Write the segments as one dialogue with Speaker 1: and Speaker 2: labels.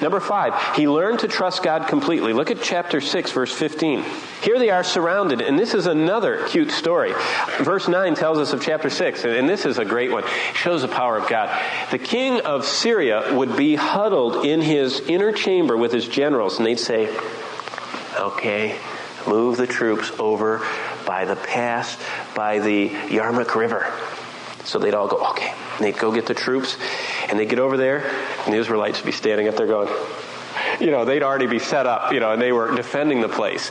Speaker 1: Number 5, he learned to trust God completely. Look at chapter 6, verse 15. Here they are surrounded, and this is another cute story. Verse 9 tells us of chapter 6, and this is a great one. It shows the power of God. The king of Syria would be huddled in his inner chamber with his generals, and they'd say, okay, move the troops over by the pass by the Yarmuk River. So they'd all go, okay. And they'd go get the troops, and they'd get over there, and the Israelites would be standing up there going, they'd already be set up, and they were defending the place.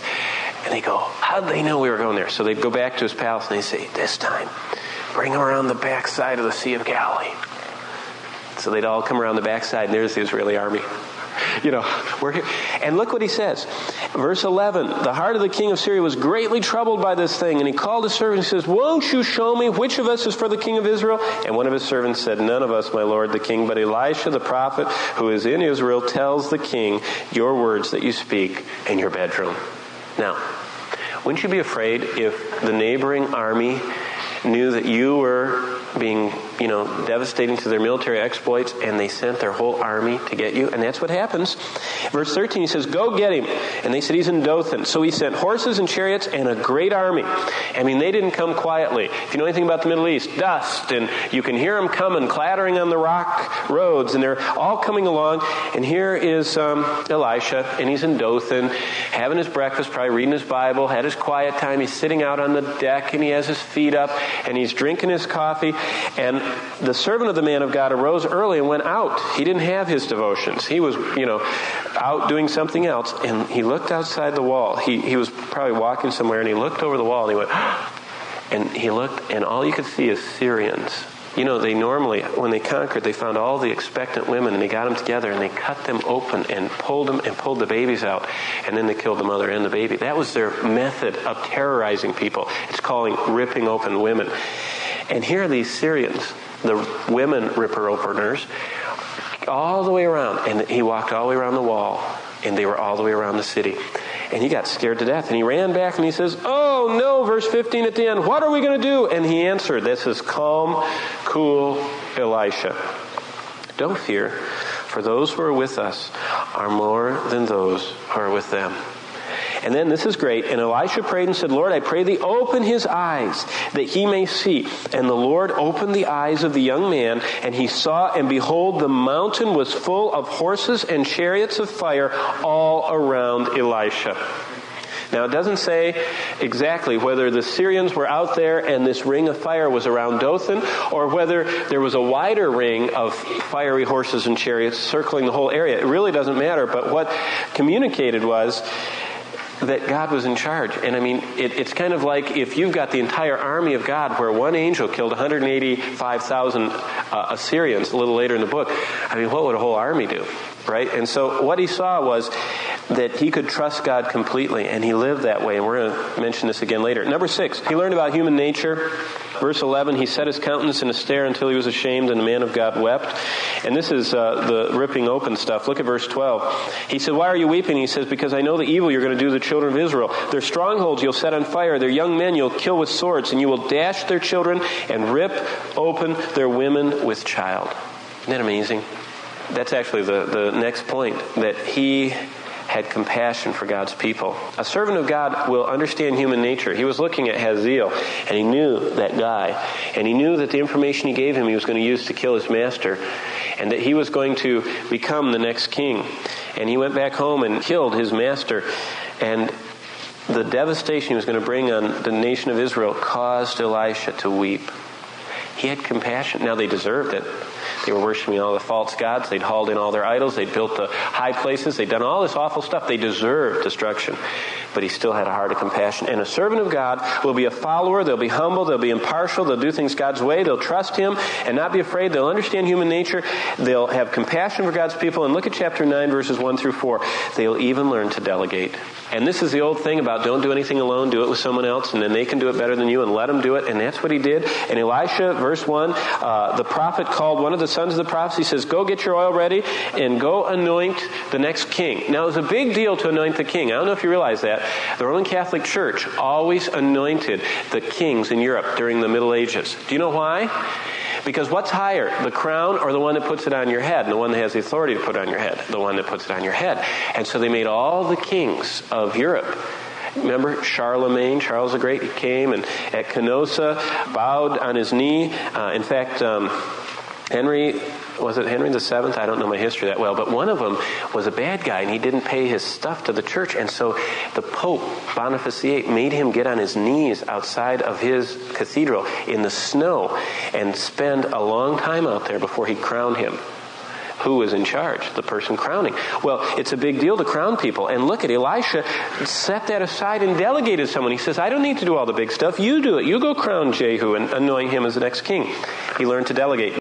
Speaker 1: And they go, how did they know we were going there? So they'd go back to his palace, and they'd say, this time, bring them around the backside of the Sea of Galilee. So they'd all come around the backside, and there's the Israeli army. We're here. And look what he says. Verse 11, the heart of the king of Syria was greatly troubled by this thing. And he called his servant and says, won't you show me which of us is for the king of Israel? And one of his servants said, none of us, my lord the king, but Elisha the prophet who is in Israel tells the king your words that you speak in your bedroom. Now, wouldn't you be afraid if the neighboring army knew that you were being, devastating to their military exploits, and they sent their whole army to get you? And that's what happens. Verse 13, he says, go get him. And they said, he's in Dothan. So he sent horses and chariots and a great army. They didn't come quietly. If you know anything about the Middle East, dust, and you can hear them coming, clattering on the rock roads, and they're all coming along. And here is Elisha, and he's in Dothan, having his breakfast, probably reading his Bible, had his quiet time. He's sitting out on the deck, and he has his feet up, and he's drinking his coffee. And the servant of the man of God arose early and went out. He didn't have his devotions. He was, out doing something else. And he looked outside the wall. He was probably walking somewhere, and he looked over the wall, and he went, and he looked, and all you could see is Syrians. They normally, when they conquered, they found all the expectant women, and they got them together, and they cut them open and pulled the babies out, and then they killed the mother and the baby. That was their method of terrorizing people. It's called ripping open women. And here are these Syrians, the women ripper-openers, all the way around. And he walked all the way around the wall, and they were all the way around the city. And he got scared to death, and he ran back, and he says, oh no, verse 15 at the end, what are we going to do? And he answered, this is calm, cool Elisha. Don't fear, for those who are with us are more than those who are with them. And then this is great. And Elisha prayed and said, Lord, I pray thee, open his eyes that he may see. And the Lord opened the eyes of the young man, and he saw, and behold, the mountain was full of horses and chariots of fire all around Elisha. Now, it doesn't say exactly whether the Syrians were out there and this ring of fire was around Dothan, or whether there was a wider ring of fiery horses and chariots circling the whole area. It really doesn't matter, but what communicated was that God was in charge. And it's kind of like if you've got the entire army of God, where one angel killed 185,000 Assyrians a little later in the book. What would a whole army do? Right? And so what he saw was that he could trust God completely, and he lived that way. And we're going to mention this again later. Number 6, he learned about human nature. Verse 11, he set his countenance in a stare until he was ashamed, and the man of God wept. And this is the ripping open stuff. Look at verse 12. He said, why are you weeping? He says, because I know the evil you're going to do to the children of Israel. Their strongholds you'll set on fire. Their young men you'll kill with swords, and you will dash their children and rip open their women with child. Isn't that amazing? That's actually the next point, that he had compassion for God's people. A servant of God will understand human nature. He was looking at Hazael, and he knew that guy, and he knew that the information he gave him he was going to use to kill his master, and that he was going to become the next king. And he went back home and killed his master, and the devastation he was going to bring on the nation of Israel caused Elisha to weep. He had compassion. Now, they deserved it. They were worshiping all the false gods. They'd hauled in all their idols. They'd built the high places. They'd done all this awful stuff. They deserved destruction. But he still had a heart of compassion. And a servant of God will be a follower. They'll be humble. They'll be impartial. They'll do things God's way. They'll trust him and not be afraid. They'll understand human nature. They'll have compassion for God's people. And look at chapter 9, verses 1 through 4. They'll even learn to delegate. And this is the old thing about don't do anything alone. Do it with someone else. And then they can do it better than you, and let them do it. And that's what he did. And Elisha, verse 1, the prophet called one of the sons of the prophets. He says, go get your oil ready and go anoint the next king. Now, it was a big deal to anoint the king. I don't know if you realize that. The Roman Catholic Church always anointed the kings in Europe during the Middle Ages. Do you know why? Because what's higher, the crown or the one that puts it on your head? And the one that has the authority to put it on your head? The one that puts it on your head. And so they made all the kings of Europe. Remember Charlemagne, Charles the Great, he came and at Canossa bowed on his knee. In fact, Henry VII? I don't know my history that well, but one of them was a bad guy and he didn't pay his stuff to the church. And so the Pope, Boniface VIII, made him get on his knees outside of his cathedral in the snow and spend a long time out there before he crowned him. Who was in charge? The person crowning. Well, it's a big deal to crown people. And look at Elisha set that aside and delegated someone. He says, I don't need to do all the big stuff. You do it. You go crown Jehu and anoint him as the next king. He learned to delegate.